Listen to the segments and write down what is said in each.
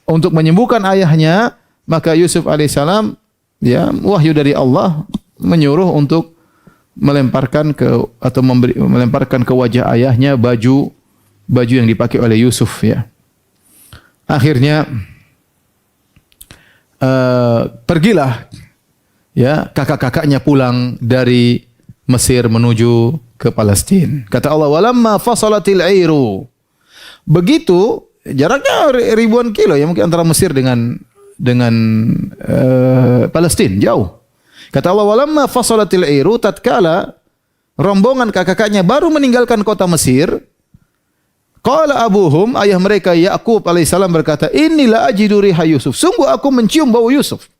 untuk menyembuhkan ayahnya, maka Yusuf alaihissalam ya wahyu dari Allah menyuruh untuk melemparkan ke wajah ayahnya baju yang dipakai oleh Yusuf ya. Akhirnya pergilah ya kakak-kakaknya pulang dari Mesir menuju ke Palestina. Kata Allah, "Walamma fasalatil airu." Begitu jaraknya ribuan kilo ya, mungkin antara Mesir dengan Palestina, jauh. Kata Allah, "Walamma fasalatil airu," tatkala rombongan kakak-kakaknya baru meninggalkan kota Mesir, qala abuhum, ayah mereka Yakub alaihissalam berkata, "Inilah ajidu riha Yusuf." Sungguh aku mencium bau Yusuf.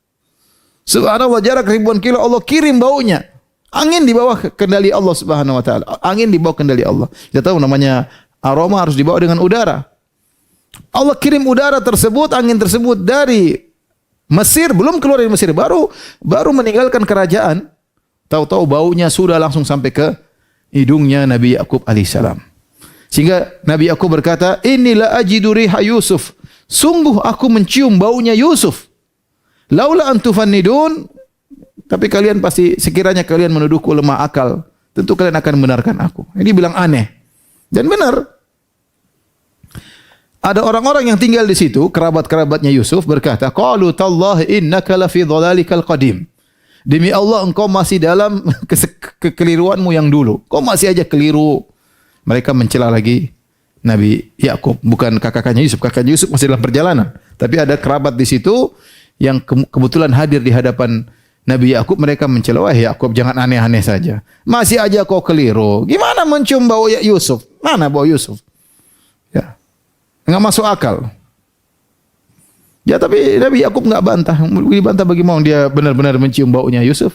Subhanallah, jarak ribuan kilo Allah kirim baunya. Angin di bawah kendali Allah Subhanahu wa taala. Angin di bawah kendali Allah. Kita tahu namanya aroma harus dibawa dengan udara. Allah kirim udara tersebut, angin tersebut dari Mesir, belum keluar dari Mesir, baru meninggalkan kerajaan. Tahu-tahu baunya sudah langsung sampai ke hidungnya Nabi Yakub alaihissalam. Sehingga Nabi Yakub berkata, "Inilah ajidu riha Yusuf." Sungguh aku mencium baunya Yusuf. Laula antufannidun, tapi kalian pasti sekiranya kalian menuduhku lemah akal, tentu kalian akan membenarkan aku. Ini bilang aneh. Dan benar. Ada orang-orang yang tinggal di situ, kerabat-kerabatnya Yusuf berkata, "Qalu tallahi innaka lafi dhalalikal qadim." Demi Allah engkau masih dalam kekeliruanmu yang dulu. Kau masih aja keliru. Mereka mencela lagi Nabi Yakub, bukan kakaknya Yusuf. Kakaknya Yusuf masih dalam perjalanan, tapi ada kerabat di situ yang kebetulan hadir di hadapan Nabi Yakub. Mereka mencela, "Wah Yakub, jangan aneh-aneh saja. Masih aja kau keliru. Gimana mencium bau Yusuf? Mana bau Yusuf?" Ya. Enggak masuk akal. Ya, tapi Nabi Yakub enggak bantah. Dibantah bagaimana dia benar-benar mencium baunya Yusuf.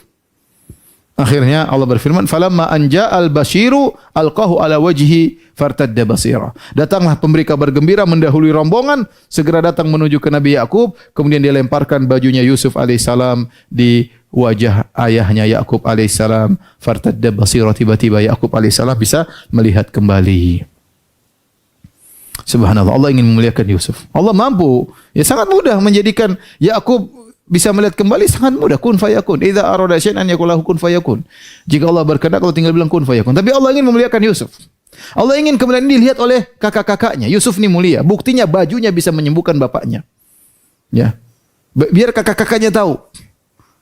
Akhirnya Allah berfirman, "Falamma anja al-basyiru alqahu ala wajhi fartadda basira." Datanglah pemberi kabar gembira mendahului rombongan, segera datang menuju ke Nabi Yakub, kemudian dia lemparkan bajunya Yusuf alaihissalam di wajah ayahnya Yakub alaihissalam. Fartadda basira, tiba-tiba Yakub alaihissalam bisa melihat kembali. Subhanallah, Allah ingin memuliakan Yusuf. Allah mampu, ya sangat mudah menjadikan Yakub bisa melihat kembali, sangat mudah. Kun fayakun. Idza arada syai'an yaqul lahu kun fayakun. Jika Allah berkehendak, kalau tinggal bilang kun fayakun. Tapi Allah ingin memuliakan Yusuf. Allah ingin kemudian ini dilihat oleh kakak-kakaknya. Yusuf ini mulia. Buktinya bajunya bisa menyembuhkan bapaknya. Ya. Biar kakak-kakaknya tahu.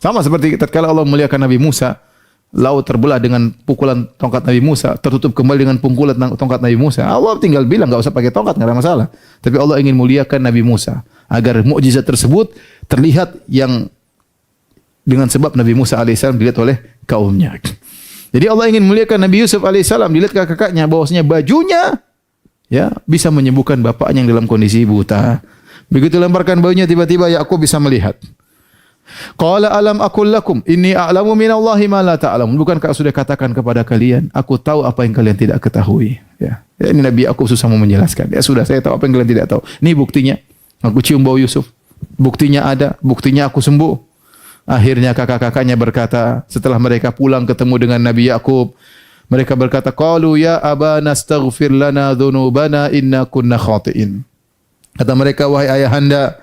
Sama seperti tatkala Allah memuliakan Nabi Musa, laut terbelah dengan pukulan tongkat Nabi Musa, tertutup kembali dengan pukulan tongkat Nabi Musa. Allah tinggal bilang, enggak usah pakai tongkat, enggak ada masalah. Tapi Allah ingin muliakan Nabi Musa agar mukjizat tersebut terlihat yang dengan sebab Nabi Musa alaihissalam dilihat oleh kaumnya. Jadi Allah ingin muliakan Nabi Yusuf alaihissalam, dilihat kakak-kakaknya bahwasanya bajunya ya bisa menyembuhkan bapaknya yang dalam kondisi buta. Begitu lemparkan bajunya, tiba-tiba Yakub bisa melihat. Qala alam aqul lakum inni a'lamu minallahi ma la ta'lamun. Bukankah sudah katakan kepada kalian, aku tahu apa yang kalian tidak ketahui. Ya. Ini Nabi Yakub susah mau menjelaskan. Ya sudah, saya tahu apa yang kalian tidak tahu. Ini buktinya. Aku cium bau Yusuf. Buktinya ada, buktinya aku sembuh. Akhirnya kakak-kakaknya berkata, setelah mereka pulang ketemu dengan Nabi Yakub, mereka berkata, qalu ya abana astaghfir lana dzunubana inna kunna khati'in. Kata mereka, wahai ayahanda,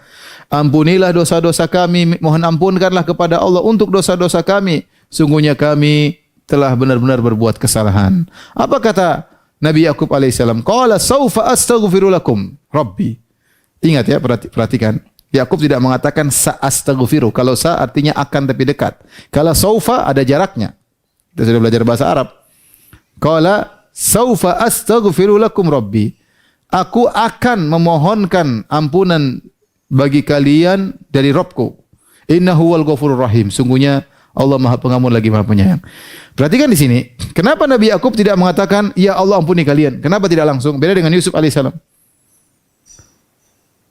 ampunilah dosa-dosa kami, mohon ampunkanlah kepada Allah untuk dosa-dosa kami. Sungguhnya kami telah benar-benar berbuat kesalahan. Apa kata Nabi Yakub alaihissalam? Qala saufa astaghfiru lakum rabbi. Ingat ya, perhatikan. Yakub tidak mengatakan sa'astaghfiru. Kalau sa artinya akan tapi dekat. Kalau saufa ada jaraknya. Kita sudah belajar bahasa Arab. Qala saufa astaghfiru lakum rabbi. Aku akan memohonkan ampunan bagi kalian dari Rabbku. Innahu wal ghafurur rahim. Sungguhnya Allah Maha Pengampun lagi Maha Penyayang. Perhatikan di sini, kenapa Nabi Yakub tidak mengatakan ya Allah ampuni kalian? Kenapa tidak langsung? Beda dengan Yusuf alaihissalam.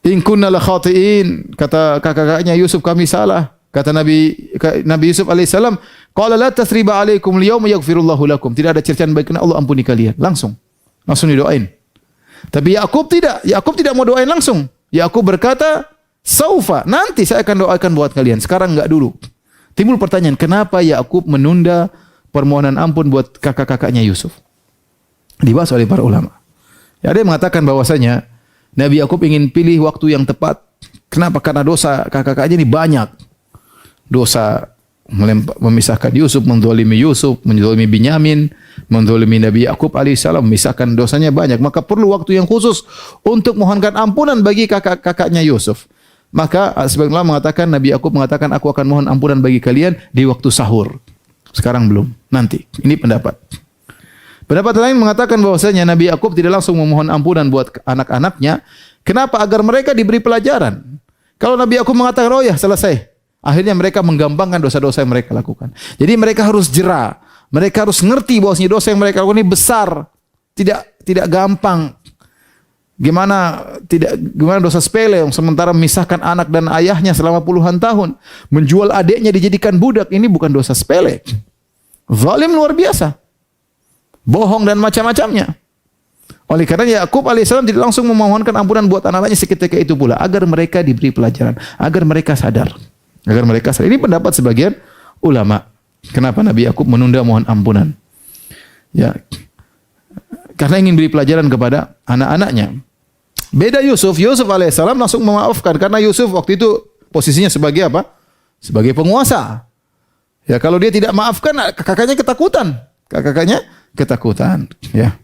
In kunna la khati'in, kata kakak-kakaknya Yusuf, kami salah. Kata Nabi Yusuf alaihissalam, qala la tasriba alaikum al-yawma yaghfirullahu lakum. Tidak ada cercaan baik, Allah ampuni kalian. Langsung didoain. Tapi Yakub tidak. Yakub tidak mau doain langsung. Yakub berkata, saufa, nanti saya akan doakan buat kalian. Sekarang enggak dulu. Timbul pertanyaan, kenapa Yakub menunda permohonan ampun buat kakak-kakaknya Yusuf? Dibahas oleh para ulama. Ya, ada yang mengatakan bahwasanya Nabi Yakub ingin pilih waktu yang tepat Kenapa? Karena dosa kakak-kakaknya ini banyak. Dosa memisahkan Yusuf, menzalimi Yusuf, menzalimi Binyamin, menzalimi Nabi Yakub alaihissalam, memisahkan dosanya banyak. Maka perlu waktu yang khusus untuk mohonkan ampunan bagi kakak-kakaknya Yusuf. Maka sebagian ulama mengatakan, Nabi Yakub mengatakan, aku akan mohon ampunan bagi kalian di waktu sahur. Sekarang belum, nanti. Ini pendapat. Pendapat lain mengatakan bahwasanya Nabi Yakub tidak langsung memohon ampunan buat anak-anaknya. Kenapa? Agar mereka diberi pelajaran. Kalau Nabi Yakub mengatakan, oh ya selesai, akhirnya mereka menggampangkan dosa-dosa yang mereka lakukan. Jadi mereka harus jera. Mereka harus ngerti bahwasanya dosa yang mereka lakukan ini besar. Tidak gampang. Gimana dosa sepele yang sementara memisahkan anak dan ayahnya selama puluhan tahun, menjual adiknya dijadikan budak, ini bukan dosa sepele. Zalim luar biasa. Bohong dan macam-macamnya. Oleh karena Yakub alaihissalam tidak langsung memohonkan ampunan buat anak-anaknya seketika itu pula, agar mereka diberi pelajaran, agar mereka sadar. Ini pendapat sebagian ulama. Kenapa Nabi Yakub menunda mohon ampunan? Ya, karena ingin beri pelajaran kepada anak-anaknya. Beda Yusuf alaihissalam langsung memaafkan, karena Yusuf waktu itu posisinya sebagai apa? Sebagai penguasa. Ya, kalau dia tidak maafkan, kakaknya ketakutan. Ya.